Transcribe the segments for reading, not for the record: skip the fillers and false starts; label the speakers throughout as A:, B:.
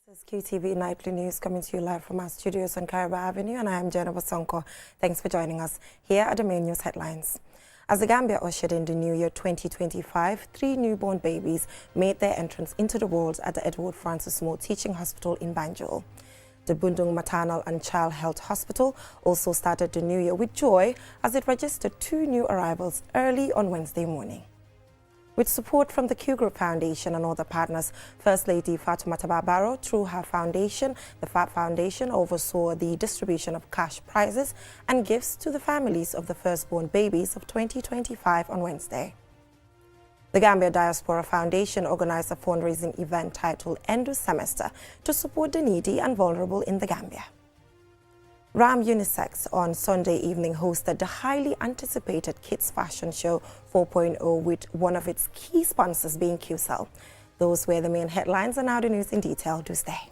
A: This is QTV Nightly News coming to you live from our studios on Kariba Avenue, and I am Jenna Bosonko. Thanks for joining us. Here are the main news headlines. As the Gambia ushered in the new year 2025, 3 newborn babies made their entrance into the world at the Edward Francis Moore Teaching Hospital in Banjul. The Bundung Maternal and Child Health Hospital also started the new year with joy as it registered 2 new arrivals early on Wednesday morning. With support from the Q Group Foundation and other partners, First Lady Fatoumata Baro, through her foundation, the FAB Foundation, oversaw the distribution of cash prizes and gifts to the families of the firstborn babies of 2025 on Wednesday. The Gambia Diaspora Foundation organized a fundraising event titled End of Semester to support the needy and vulnerable in the Gambia. Ram Unisex on Sunday evening hosted the highly anticipated Kids Fashion Show 4.0 with one of its key sponsors being QCell. Those were the main headlines, and now the news in detail. Do stay.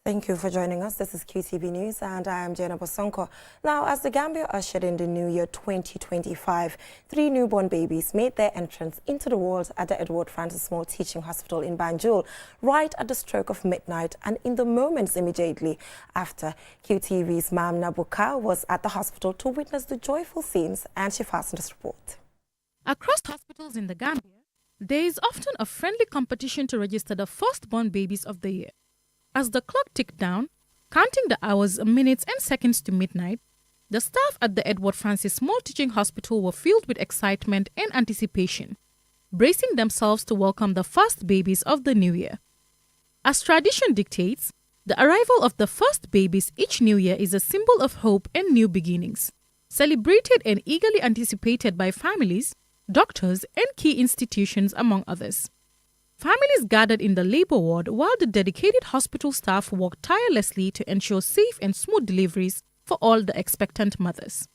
A: Thank you for joining us. This is QTV News and I am Jenna Bosonko. Now, as the Gambia ushered in the new year 2025, 3 newborn babies made their entrance into the world at the Edward Francis Moore Teaching Hospital in Banjul, right at the stroke of midnight and in the moments immediately after. QTV's Mam Nabuka was at the hospital to witness the joyful scenes, and she fastened this report.
B: Across hospitals in the Gambia, there is often a friendly competition to register the firstborn babies of the year. As the clock ticked down, counting the hours, minutes and seconds to midnight, the staff at the Edward Francis Moore Teaching Hospital were filled with excitement and anticipation, bracing themselves to welcome the first babies of the new year. As tradition dictates, the arrival of the first babies each new year is a symbol of hope and new beginnings, celebrated and eagerly anticipated by families, doctors and key institutions, among others. Families gathered in the labor ward while the dedicated hospital staff worked tirelessly to ensure safe and smooth deliveries for all the expectant mothers.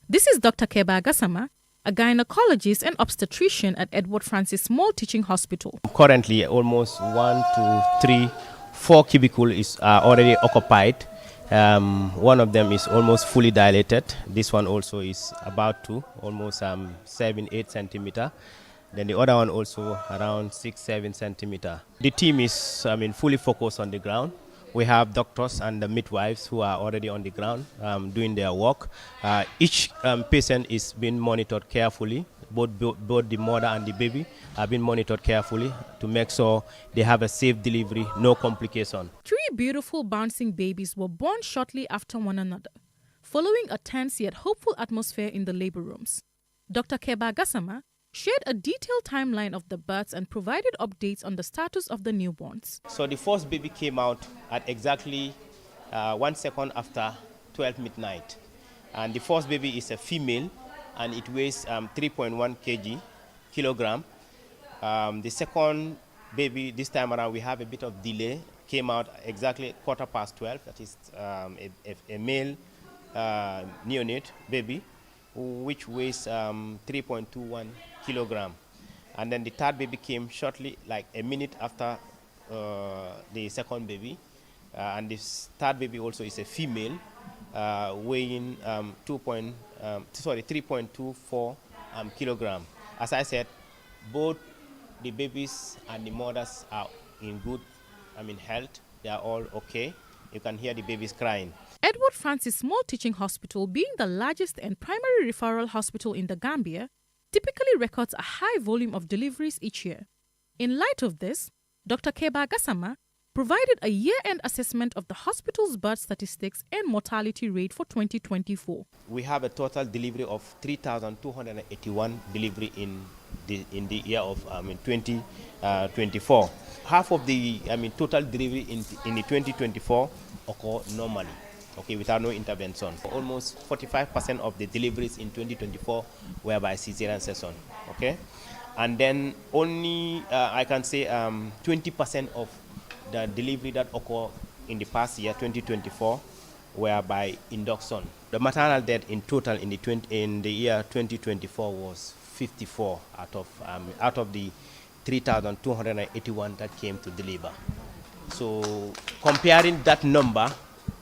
B: This is Dr. Keba Gassama, a gynecologist and obstetrician at Edward Francis Moore Teaching Hospital.
C: Currently, almost 1, 2, 3, 4 cubicles are already occupied. One of them is almost fully dilated. This one also is about to, almost 7, 8 centimeter. Then the other one also around 6, 7 centimeter. The team is, fully focused on the ground. We have doctors and the midwives who are already on the ground doing their work. Each patient is being monitored carefully. Both the mother and the baby have been monitored carefully to make sure they have a safe delivery, no complication.
B: 3 beautiful bouncing babies were born shortly after one another, following a tense yet hopeful atmosphere in the labor rooms. Dr. Keba Gassama shared a detailed timeline of the births and provided updates on the status of the newborns.
C: So the first baby came out at exactly 1 second after 12 midnight. And the first baby is a female and it weighs 3.1 kilogram. The second baby, this time around we have a bit of delay, came out exactly 12:15. That is a male neonate baby, which weighs 3.21 kilogram. And then the third baby came shortly, like a minute after the second baby. And this third baby also is a female, weighing 3.24 kilogram. As I said, both the babies and the mothers are in good health. They are all okay. You can hear the babies crying.
B: Edward Francis Moore Teaching Hospital, being the largest and primary referral hospital in the Gambia, typically records a high volume of deliveries each year. In light of this, Dr. Keba Gassama provided a year-end assessment of the hospital's birth statistics and mortality rate for 2024.
C: We have a total delivery of 3,281 delivery in the year of 2024. Half of the total delivery in the 2024 occur normally, okay, without no intervention. Almost 45% of the deliveries in 2024 were by cesarean section, okay? And then only, I can say 20% of the delivery that occurred in the past year, 2024, were by induction. The maternal death in total in the year 2024 was 54 out of the 3,281 that came to deliver. So comparing that number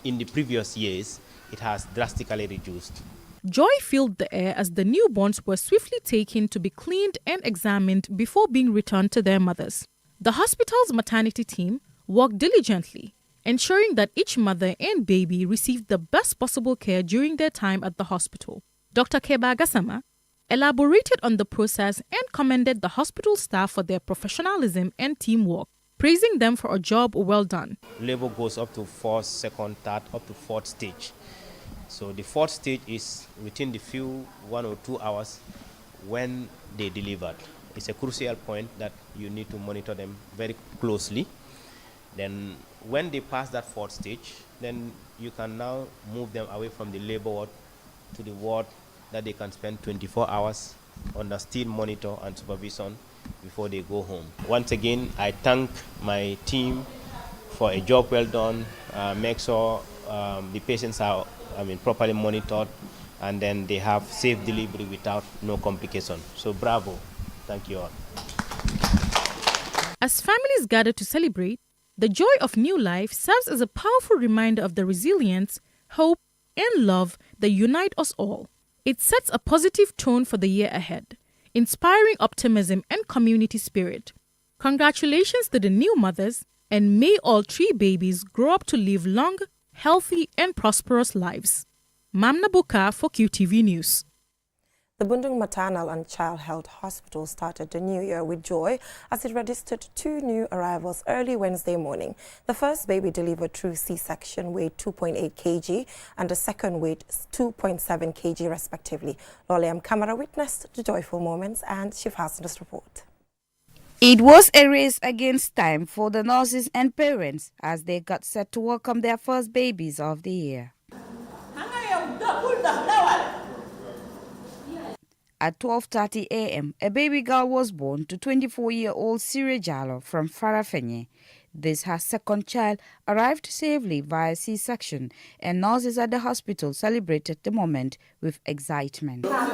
C: in the previous years, it has drastically reduced.
B: Joy filled the air as the newborns were swiftly taken to be cleaned and examined before being returned to their mothers. The hospital's maternity team worked diligently, ensuring that each mother and baby received the best possible care during their time at the hospital. Dr. Keba Gassama elaborated on the process and commended the hospital staff for their professionalism and teamwork, praising them for a job well done.
C: Labor goes up to 4th, 2nd, 3rd, up to 4th stage. So the 4th stage is within the few 1 or 2 hours when they delivered. It's a crucial point that you need to monitor them very closely. Then when they pass that 4th stage, then you can now move them away from the labor ward to the ward that they can spend 24 hours under still monitor and supervision before they go home. Once again, I thank my team for a job well done. Make sure the patients are properly monitored, and then they have safe delivery without no complication. So bravo. Thank you all.
B: As families gather to celebrate, the joy of new life serves as a powerful reminder of the resilience, hope, and love that unite us all. It sets a positive tone for the year ahead, inspiring optimism and community spirit. Congratulations to the new mothers, and may all 3 babies grow up to live long, healthy, and prosperous lives. Mamna Buka for QTV News.
A: The Bundung Maternal and Child Health Hospital started the new year with joy as it registered 2 new arrivals early Wednesday morning. The first baby delivered through C-section weighed 2.8 kg and the second weighed 2.7 kg respectively. Loliam Camera witnessed the joyful moments and she has this report.
D: It was a race against time for the nurses and parents as they got set to welcome their first babies of the year. At 12:30 a.m., a baby girl was born to 24-year-old Sire Jallo from Farafenye. This, her second child, arrived safely via C-section, and nurses at the hospital celebrated the moment with excitement.
E: My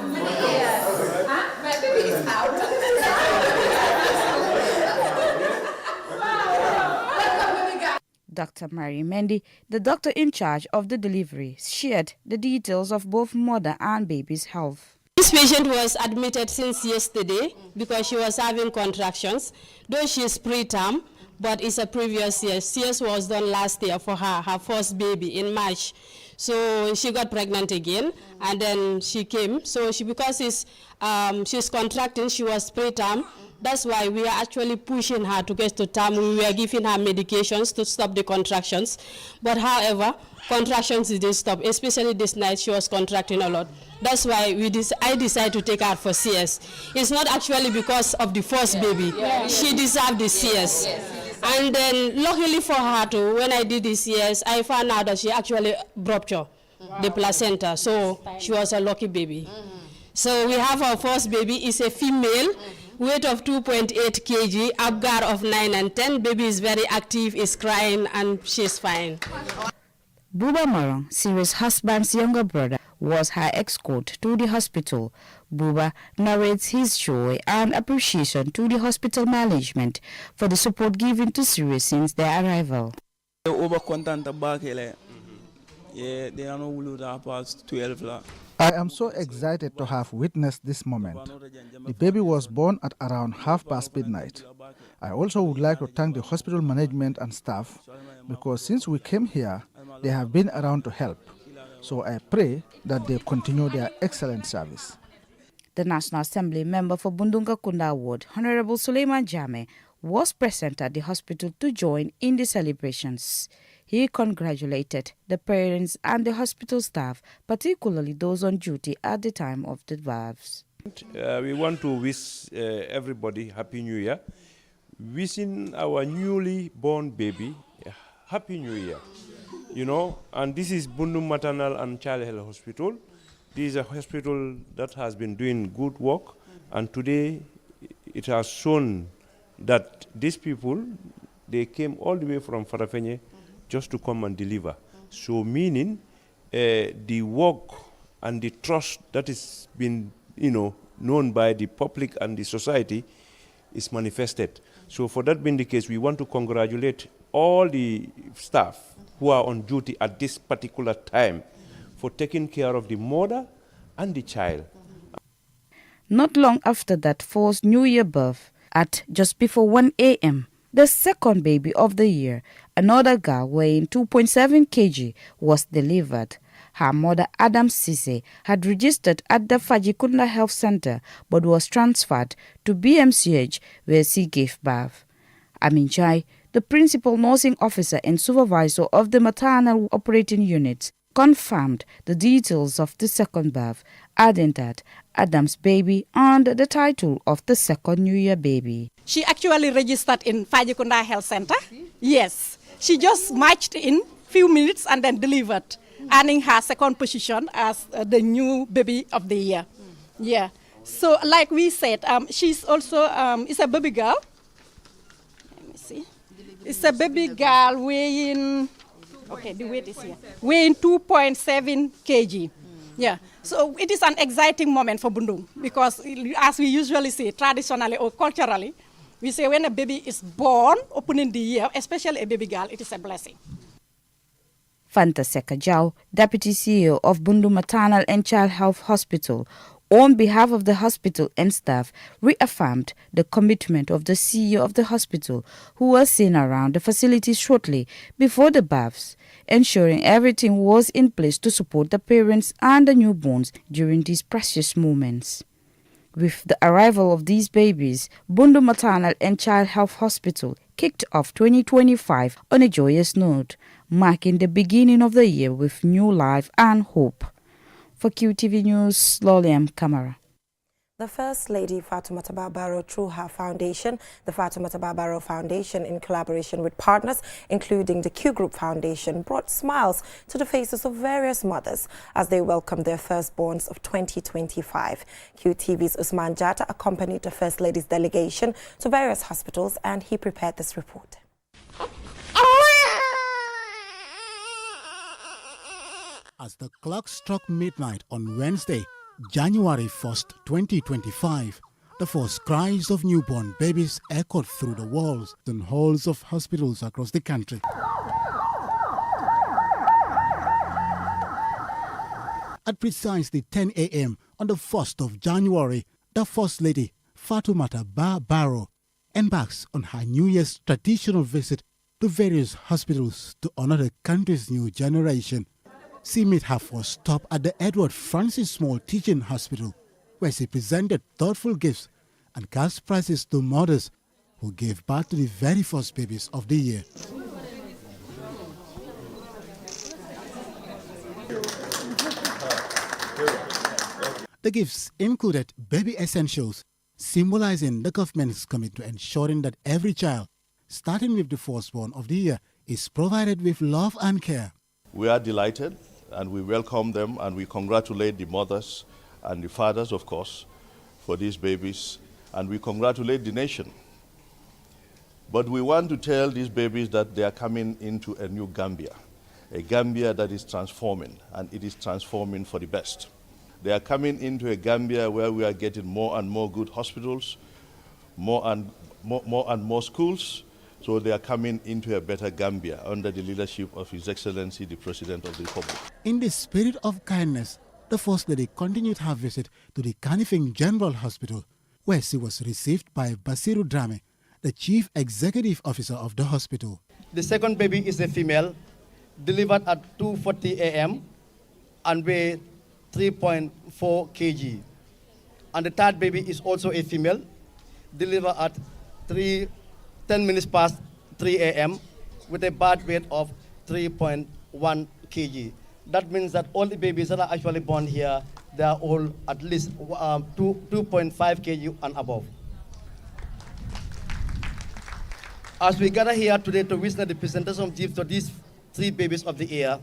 E: baby is out.
D: Dr. Mary Mendy, the doctor in charge of the delivery, shared the details of both mother and baby's health.
F: This patient was admitted since yesterday because she was having contractions. Though she is preterm, but it's a previous year. CS was done last year for her first baby in March. So she got pregnant again, and then she came. So because she's contracting, she was preterm. That's why we are actually pushing her to get to term. We were giving her medications to stop the contractions. But however, contractions didn't stop, especially this night she was contracting a lot. That's why I decided to take her for CS. It's not actually because of the first baby. She deserved the CS. And then luckily for her too, when I did the CS, I found out that she actually ruptured the placenta. So she was a lucky baby. So we have our first baby. It's a female. Weight of 2.8 kg, Apgar of 9 and 10. Baby is very active, is crying, and she's fine.
D: Buba Marong, Siri's husband's younger brother, was her escort to the hospital. Buba narrates his joy and appreciation to the hospital management for the support given to Siri since their arrival.
G: I am so excited to have witnessed this moment. The baby was born at around midnight. I also would like to thank the hospital management and staff because since we came here, they have been around to help. So I pray that they continue their excellent service.
D: The National Assembly member for Bundunga Kunda Ward, Honorable Suleiman Jame, was present at the hospital to join in the celebrations. He congratulated the parents and the hospital staff, particularly those on duty at the time of the births.
H: We want to wish everybody Happy New Year. Wishing our newly born baby Happy New Year. You know, and this is Bundung Maternal and Child Health Hospital. This is a hospital that has been doing good work, and today it has shown that these people, they came all the way from Farafenye just to come and deliver. So meaning the work and the trust that is been, known by the public and the society is manifested. So for that being the case, we want to congratulate all the staff who are on duty at this particular time for taking care of the mother and the child.
D: Not long after that first New Year birth, at just before 1 a.m., the second baby of the year, another girl weighing 2.7 kg, was delivered. Her mother, Adam Sise, had registered at the Fajikunda Health Center but was transferred to BMCH where she gave birth. Amin Chai, the principal nursing officer and supervisor of the maternal operating unit, confirmed the details of the second birth, adding that Adam's baby earned the title of the second New Year baby.
E: She actually registered in Fajikunda Health Center. Yes, she just marched in few minutes and then delivered, earning her second position as the new baby of the year. Yeah. So like we said, she's also is a baby girl. Let me see. It's a baby girl weighing. Okay, the weight is here. Weighing 2.7 kg. Yeah, so it is an exciting moment for Bundung because as we usually say, traditionally or culturally, we say when a baby is born, opening the year, especially a baby girl, it is a blessing.
D: Fanta Sekajau, Deputy CEO of Bundu Maternal and Child Health Hospital, on behalf of the hospital and staff, reaffirmed the commitment of the CEO of the hospital, who was seen around the facility shortly before the births, ensuring everything was in place to support the parents and the newborns during these precious moments. With the arrival of these babies, Bundu Maternal and Child Health Hospital kicked off 2025 on a joyous note, marking the beginning of the year with new life and hope. For QTV News, Loliam Kamara.
A: The First Lady Fatoumata Bah Barrow, through her foundation, the Fatoumata Bah Barrow Foundation, in collaboration with partners, including the Q Group Foundation, brought smiles to the faces of various mothers as they welcomed their firstborns of 2025. QTV's Usman Jatta accompanied the First Lady's delegation to various hospitals, and he prepared this report.
I: As the clock struck midnight on Wednesday, January 1st, 2025, the first cries of newborn babies echoed through the walls and halls of hospitals across the country. At precisely 10 a.m. on the 1st of January, the First Lady, Fatoumata Bah Barrow, embarks on her New Year's traditional visit to various hospitals to honor the country's new generation. She made her first stop at the Edward Francis Small Teaching Hospital, where she presented thoughtful gifts and cash prizes to mothers who gave birth to the very first babies of the year. The gifts included baby essentials, symbolizing the government's commitment to ensuring that every child, starting with the firstborn of the year, is provided with love and care.
J: We are delighted and we welcome them and we congratulate the mothers and the fathers, of course, for these babies, and we congratulate the nation. But we want to tell these babies that they are coming into a new Gambia, a Gambia that is transforming, and it is transforming for the best. They are coming into a Gambia where we are getting more and more good hospitals, more and more schools. So they are coming into a better Gambia under the leadership of His Excellency, the President of the Republic.
I: In the spirit of kindness, the First Lady continued her visit to the Kanifing General Hospital, where she was received by Basiru Drame, the Chief Executive Officer of the hospital.
K: The second baby is a female, delivered at 2:40 a.m. and weighed 3.4 kg. And the third baby is also a female, delivered at 10 minutes past 3 a.m. with a birth weight of 3.1 kg. That means that all the babies that are actually born here, they are all at least 2.5 kg and above. As we gather here today to witness the presentation of gifts to these three babies of the year,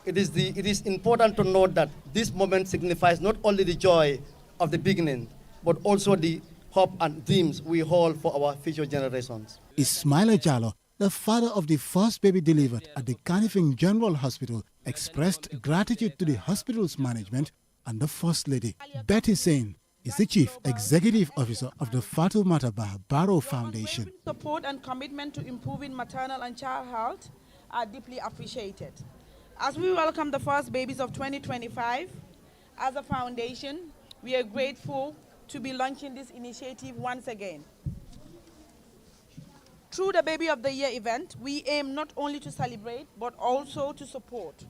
K: it is important to note that this moment signifies not only the joy of the beginning, but also the hope and dreams we hold for our future generations.
I: Ismaila Jallo, the father of the first baby delivered at the Kanifing General Hospital, expressed gratitude to the hospital's management and the First Lady. Betty Sain is the Chief Executive Officer of the Fatoumata Bah Barrow Foundation.
L: Support and commitment to improving maternal and child health are deeply appreciated. As we welcome the first babies of 2025, as a foundation, we are grateful to be launching this initiative once again. Through the Baby of the Year event, we aim not only to celebrate, but also to support.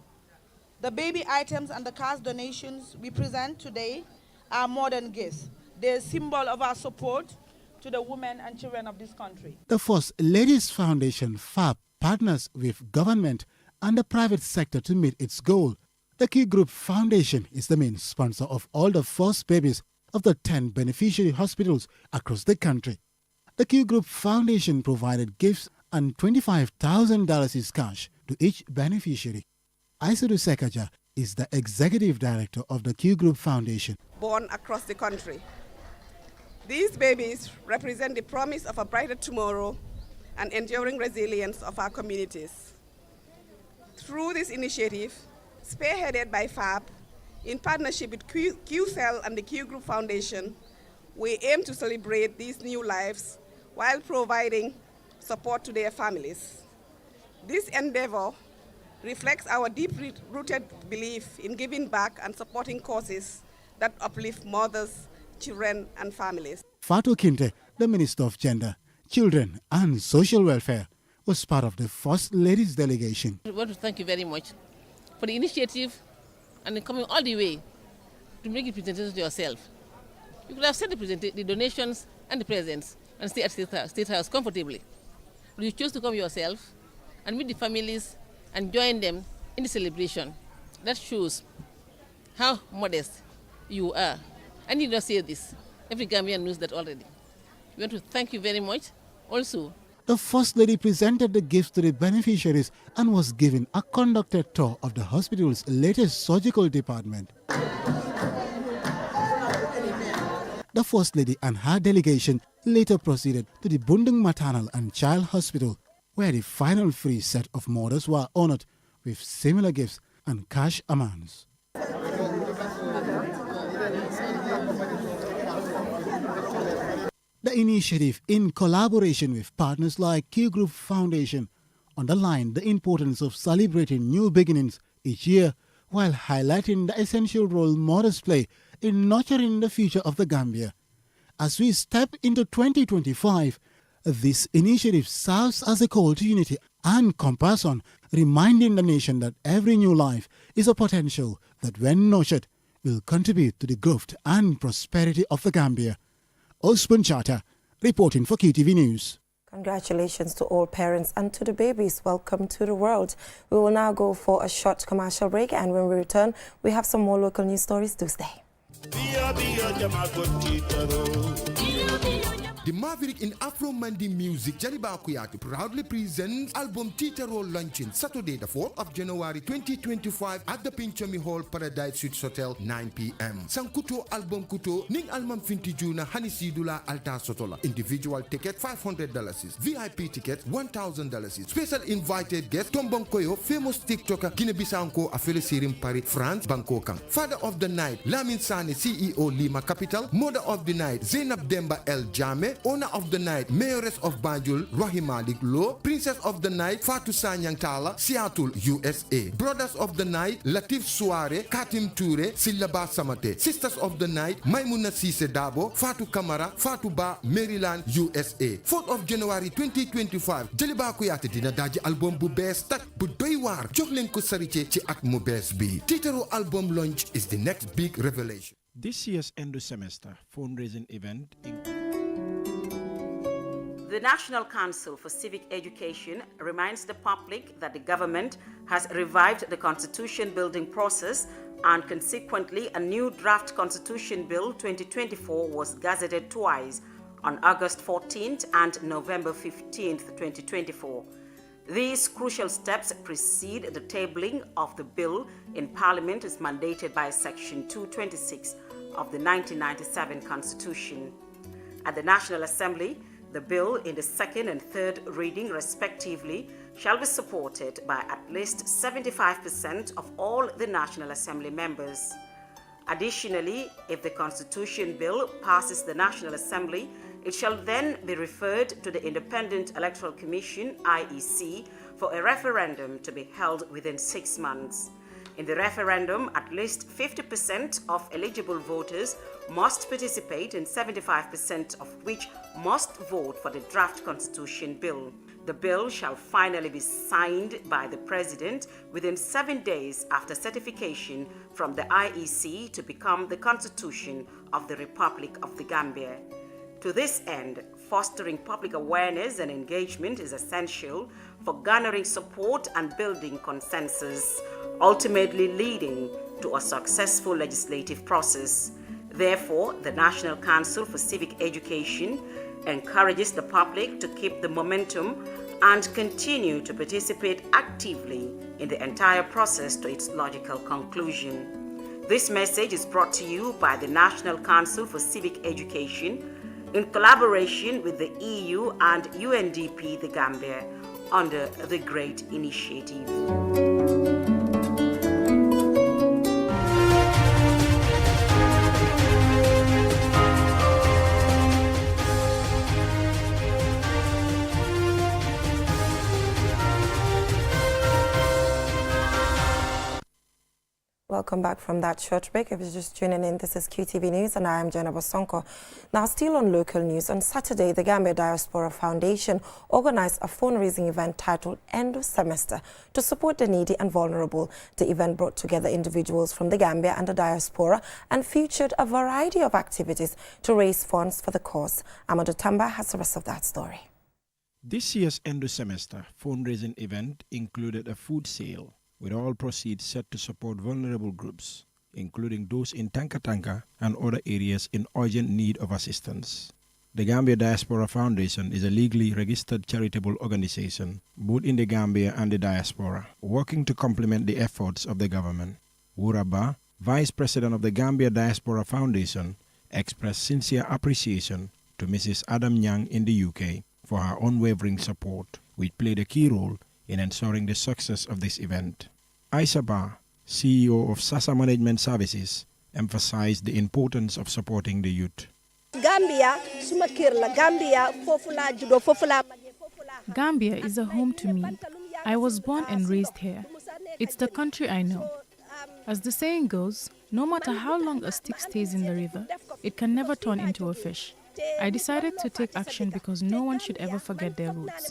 L: The baby items and the cash donations we present today are more than gifts. They're a symbol of our support to the women and children of this country.
I: The First Ladies Foundation, FAB, partners with government and the private sector to meet its goal. The Q Group Foundation is the main sponsor of all the first babies of the 10 beneficiary hospitals across the country. The Q Group Foundation provided gifts and $25,000 is cash to each beneficiary. Aisuru Sekaja is the executive director of the Q Group Foundation.
M: Born across the country. These babies represent the promise of a brighter tomorrow and enduring resilience of our communities. Through this initiative, spearheaded by FAB, in partnership with QCell and the Q Group Foundation, we aim to celebrate these new lives while providing support to their families. This endeavor reflects our deep-rooted belief in giving back and supporting causes that uplift mothers, children, and families.
I: Fatou Kinte, the Minister of Gender, Children and Social Welfare, was part of the First Ladies delegation.
N: I want to thank you very much for the initiative and coming all the way to make a presentation to yourself. You could have sent the donations and the presents and stay at State House comfortably. But you chose to come yourself and meet the families and join them in the celebration. That shows how modest you are. I need not say this. Every Gambian knows that already. We want to thank you very much. Also,
I: the First Lady presented the gifts to the beneficiaries and was given a conducted tour of the hospital's latest surgical department. The First Lady and her delegation later proceeded to the Bundung Maternal and Child Hospital, where the final 3 set of mothers were honored with similar gifts and cash amounts. The initiative, in collaboration with partners like Q Group Foundation, underlined the importance of celebrating new beginnings each year while highlighting the essential role mothers play in nurturing the future of the Gambia. As we step into 2025, this initiative serves as a call to unity and compassion, reminding the nation that every new life is a potential that, when nurtured, will contribute to the growth and prosperity of the Gambia. Osman Chata, reporting for QTV News.
A: Congratulations to all parents and to the babies. Welcome to the world. We will now go for a short commercial break, and when we return, we have some more local news stories to stay.
O: The Maverick in Afro Mandi Music, Jaliba Kuyati, proudly presents album Titaro launching Saturday, the 4th of January 2025 at the Pinchomi Hall, Paradise Suites Hotel, 9 p.m. Sankuto album Kuto, Ning Almam Finti Juna, Hanisidula, Alta Sotola. Individual ticket $500, VIP ticket $1,000. Special invited guest Tombong Koyo, famous TikToker Guinea-Bissau Afele Sirim Paris, France, Bangkok. Father of the night, Lamin Sane, CEO Lima Capital. Mother of the night, Zainab Demba El Jame. Owner of the night, Mayoress of Banjul, Rahima Lo. Princess of the night, Fatou Sanyang Tala, Seattle, USA. Brothers of the night, Latif Suare, Katim Toure, Silaba Samate. Sisters of the night, Maimuna Sise Dabo, Fatou Kamara, Fatou Ba, Maryland, USA. 4th of January 2025, Jaliba Kuyate dina daji album bu bes tak bu doy war. Jox len ko sarite ci at mu bes bi. Titero album launch is the next big revelation.
P: This year's end of semester fundraising event
Q: The National Council for Civic Education reminds the public that the government has revived the constitution building process, and consequently a new draft Constitution Bill 2024 was gazetted twice, on August 14th and November 15th, 2024. These crucial steps precede the tabling of the bill in Parliament as mandated by Section 226 of the 1997 Constitution. At the National Assembly, the bill in the second and third reading respectively shall be supported by at least 75% of all the National Assembly members. Additionally, if the Constitution Bill passes the National Assembly, it shall then be referred to the Independent Electoral Commission, IEC, for a referendum to be held within 6 months. In the referendum, at least 50% of eligible voters must participate, and 75% of which must vote for the draft constitution bill. The bill shall finally be signed by the President within 7 days after certification from the IEC to become the Constitution of the Republic of the Gambia. To this end, fostering public awareness and engagement is essential for garnering support and building consensus, ultimately leading to a successful legislative process. Therefore, the National Council for Civic Education encourages the public to keep the momentum and continue to participate actively in the entire process to its logical conclusion. This message is brought to you by the National Council for Civic Education in collaboration with the EU and UNDP the Gambia under the GREAT initiative.
A: Welcome back from that short break. If you're just tuning in, this is QTV News and I am Jennifer Sonko. Now, still on local news, on Saturday, the Gambia Diaspora Foundation organized a fundraising event titled End of Semester to support the needy and vulnerable. The event brought together individuals from the Gambia and the diaspora and featured a variety of activities to raise funds for the cause. Amadou Tamba has the rest of that story.
P: This year's End of Semester fundraising event included a food sale, with all proceeds set to support vulnerable groups, including those in Tanka Tanka and other areas in urgent need of assistance. The Gambia Diaspora Foundation is a legally registered charitable organization, both in the Gambia and the diaspora, working to complement the efforts of the government. Wuraba, Vice President of the Gambia Diaspora Foundation, expressed sincere appreciation to Mrs. Adam Nyang in the UK for her unwavering support, which played a key role in ensuring the success of this event. Aisha Ba, CEO of Sasa Management Services, emphasized the importance of supporting the youth.
R: Gambia
B: is a home to me. I was born and raised here. It's the country I know. As the saying goes, no matter how long a stick stays in the river, it can never turn into a fish. I decided to take action because no one should ever forget their roots.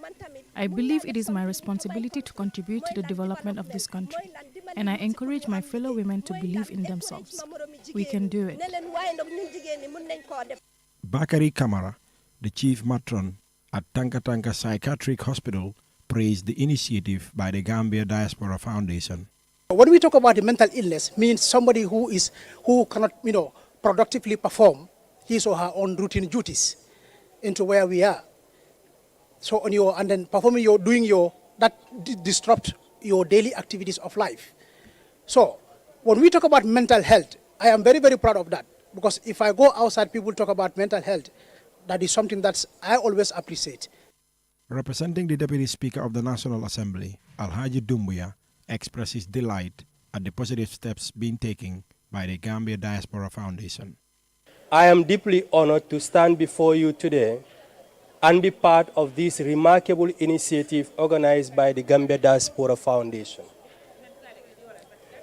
B: I believe it is my responsibility to contribute to the development of this country, and I encourage my fellow women to believe in themselves. We can do it.
P: Bakari Kamara, the chief matron at Tanka Tanka Psychiatric Hospital, praised the initiative by the Gambia Diaspora Foundation.
S: When we talk about the mental illness, means somebody who cannot, productively perform his or her own routine duties into where we are. So and then performing that disrupt your daily activities of life. So when we talk about mental health, I am very, very proud of that, because if I go outside, people talk about mental health. That is something that I always appreciate.
P: Representing the Deputy Speaker of the National Assembly, Alhaji Dumbuya, expressed his delight at the positive steps being taken by the Gambia Diaspora Foundation.
T: I am deeply honored to stand before you today and be part of this remarkable initiative organized by the Gambia Diaspora Foundation.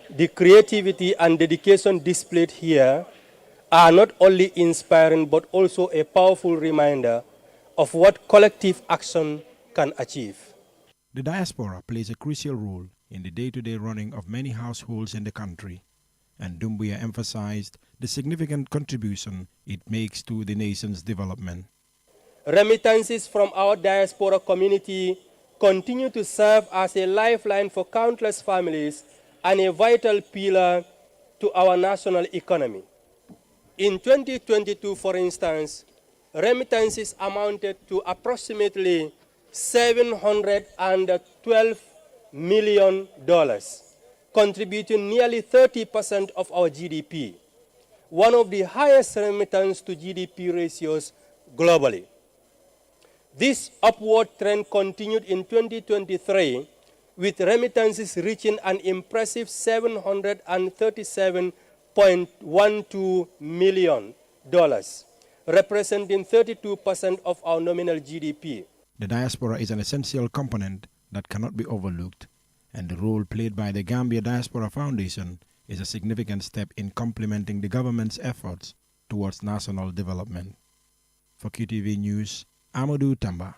T: The creativity and dedication displayed here are not only inspiring but also a powerful reminder of what collective action can achieve.
P: The diaspora plays a crucial role in the day-to-day running of many households in the country, and Dumbuya emphasized the significant contribution it makes to the nation's development.
T: Remittances from our diaspora community continue to serve as a lifeline for countless families and a vital pillar to our national economy. In 2022, for instance, remittances amounted to approximately $712 million, contributing nearly 30% of our GDP, one of the highest remittance to GDP ratios globally. This upward trend continued in 2023, with remittances reaching an impressive $737.12 million, representing 32% of our nominal GDP.
P: The diaspora is an essential component that cannot be overlooked, and the role played by the Gambia Diaspora Foundation is a significant step in complementing the government's efforts towards national development. For QTV News, Amadou Tamba.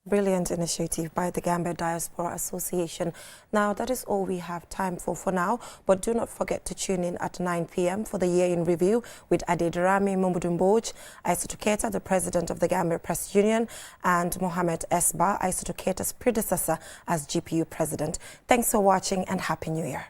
A: Brilliant initiative by the Gambia Diaspora Association. Now, that is all we have time for now, but do not forget to tune in at 9 p.m. for the Year in Review with Adedarami Mumbudumboj, Aissatou Keita, the President of the Gambia Press Union, and Mohamed Esba, Aissatou Keita's predecessor as GPU President. Thanks for watching and Happy New Year.